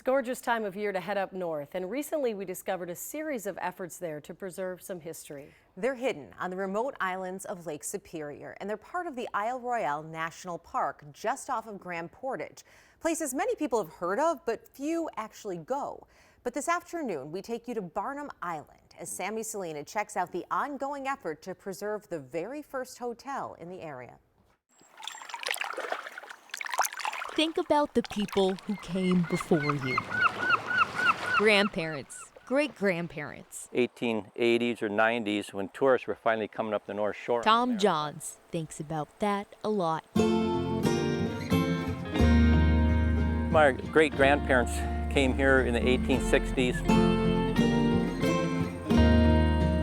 Gorgeous time of year to head up north, and recently we discovered a series of efforts there to preserve some history. They're hidden on the remote islands of Lake Superior, and they're part of the Isle Royale National Park just off of Grand Portage. Places many people have heard of, but few actually go. But this afternoon, we take you to Barnum Island as Sammy Salina checks out the ongoing effort to preserve the very first hotel in the area. Think about the people who came before you. Grandparents, great-grandparents. 1880s or 90s when tourists were finally coming up the North Shore. Tom Johns thinks about that a lot. My great-grandparents came here in the 1860s.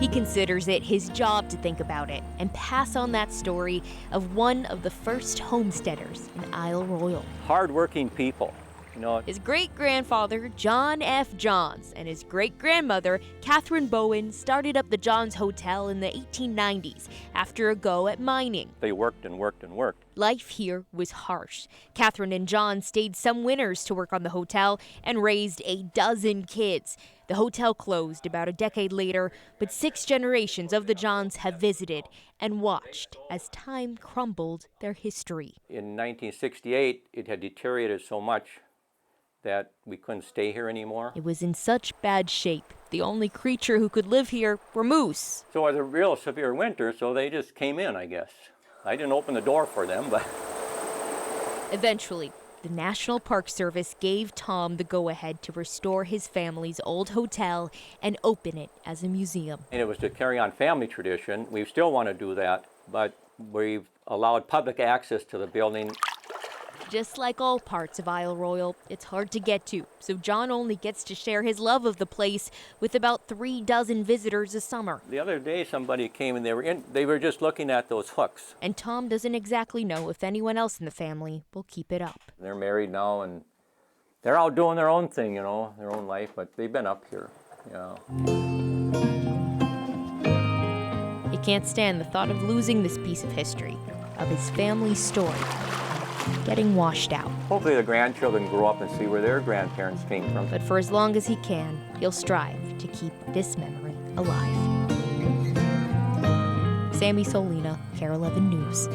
He considers it his job to think about it and pass on that story of one of the first homesteaders in Isle Royale. Hard-working people, you know. His great-grandfather, John F. Johns, and his great-grandmother, Catherine Bowen, started up the Johns Hotel in the 1890s after a go at mining. They worked and worked and worked. Life here was harsh. Catherine and John stayed some winters to work on the hotel and raised a dozen kids. The hotel closed about a decade later, but 6 generations of the Johns have visited and watched as time crumbled their history. In 1968, it had deteriorated so much that we couldn't stay here anymore. It was in such bad shape. The only creature who could live here were moose. So it was a real severe winter, so they just came in, I guess. I didn't open the door for them, but... Eventually, the National Park Service gave Tom the go-ahead to restore his family's old hotel and open it as a museum. And it was to carry on family tradition. We still want to do that, but we've allowed public access to the building. Just like all parts of Isle Royale, it's hard to get to, so John only gets to share his love of the place with about 3 dozen visitors a summer. The other day somebody came and they were just looking at those hooks. And Tom doesn't exactly know if anyone else in the family will keep it up. They're married now and they're out doing their own thing, you know, their own life, but they've been up here, you know. He can't stand the thought of losing this piece of history, of his family's story, getting washed out. Hopefully the grandchildren grow up and see where their grandparents came from. But for as long as he can, he'll strive to keep this memory alive. Sammy Salina, KARE 11 News.